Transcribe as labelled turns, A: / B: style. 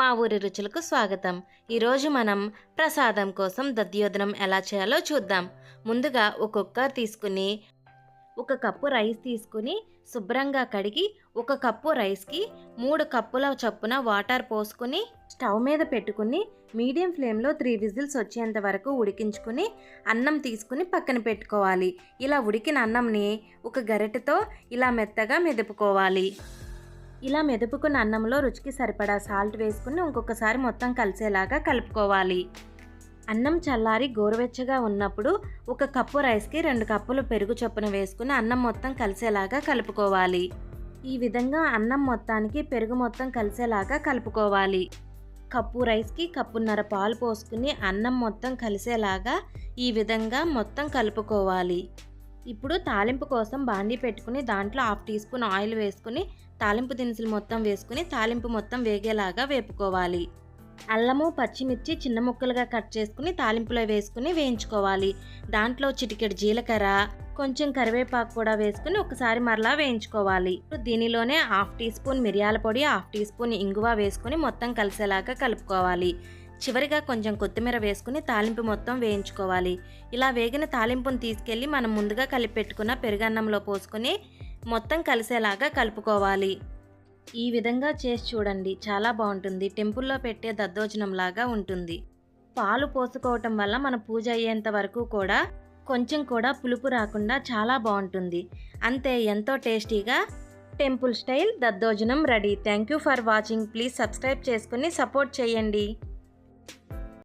A: మా ఊరి రుచులకు స్వాగతం. ఈరోజు మనం ప్రసాదం కోసం దధ్యోదనం ఎలా చేయాలో చూద్దాం. ముందుగా ఒక కుక్కర్ తీసుకుని 1 కప్పు రైస్ తీసుకుని శుభ్రంగా కడిగి 1 కప్పు రైస్కి 3 కప్పుల చొప్పున వాటర్ పోసుకుని స్టవ్ మీద పెట్టుకుని మీడియం ఫ్లేమ్లో 3 విజిల్స్ వచ్చేంత వరకు ఉడికించుకుని అన్నం తీసుకుని పక్కన పెట్టుకోవాలి. ఇలా ఉడికిన అన్నంని ఒక గరిటెతో ఇలా మెత్తగా మెదుపుకోవాలి. ఇలా మెదుపుకున్న అన్నంలో రుచికి సరిపడా సాల్ట్ వేసుకుని ఇంకొకసారి మొత్తం కలిసేలాగా కలుపుకోవాలి. అన్నం చల్లారి గోరువెచ్చగా ఉన్నప్పుడు 1 కప్పు రైస్కి 2 కప్పులు పెరుగు చొప్పున వేసుకుని అన్నం మొత్తం కలిసేలాగా కలుపుకోవాలి. ఈ విధంగా అన్నం మొత్తానికి పెరుగు మొత్తం కలిసేలాగా కలుపుకోవాలి. కప్పు రైస్కి కప్పున్నర పాలు పోసుకుని అన్నం మొత్తం కలిసేలాగా ఈ విధంగా మొత్తం కలుపుకోవాలి. ఇప్పుడు తాలింపు కోసం బాండీ పెట్టుకుని దాంట్లో 1/2 టీ స్పూన్ ఆయిల్ వేసుకుని తాలింపు దినుసులు మొత్తం వేసుకుని తాలింపు మొత్తం వేగేలాగా వేపుకోవాలి. అల్లము పచ్చిమిర్చి చిన్న ముక్కలుగా కట్ చేసుకుని తాలింపులో వేసుకుని వేయించుకోవాలి. దాంట్లో చిటికెడు జీలకర్ర కొంచెం కరివేపాకు కూడా వేసుకుని ఒకసారి మరలా వేయించుకోవాలి. దీనిలోనే 1/2 టీ స్పూన్ మిరియాల పొడి 1/2 టీ స్పూన్ ఇంగువ వేసుకుని మొత్తం కలిసేలాగా కలుపుకోవాలి. చివరిగా కొంచెం కొత్తిమీర వేసుకుని తాలింపు మొత్తం వేయించుకోవాలి. ఇలా వేగిన తాలింపును తీసుకెళ్ళి మనం ముందుగా కలిపి పెట్టుకున్న పెరుగన్నంలో పోసుకొని మొత్తం కలిసేలాగా కలుపుకోవాలి. ఈ విధంగా చేసి చూడండి, చాలా బాగుంటుంది. టెంపుల్లో పెట్టే దద్దోజనం లాగా ఉంటుంది. పాలు పోసుకోవటం వల్ల మన పూజ అయ్యేంత వరకు కూడా కొంచెం కూడా పులుపు రాకుండా చాలా బాగుంటుంది. అంతే, ఎంతో టేస్టీగా టెంపుల్ స్టైల్ దద్దోజనం ready. Thank you for watching. Please subscribe చేసుకుని సపోర్ట్ చేయండి.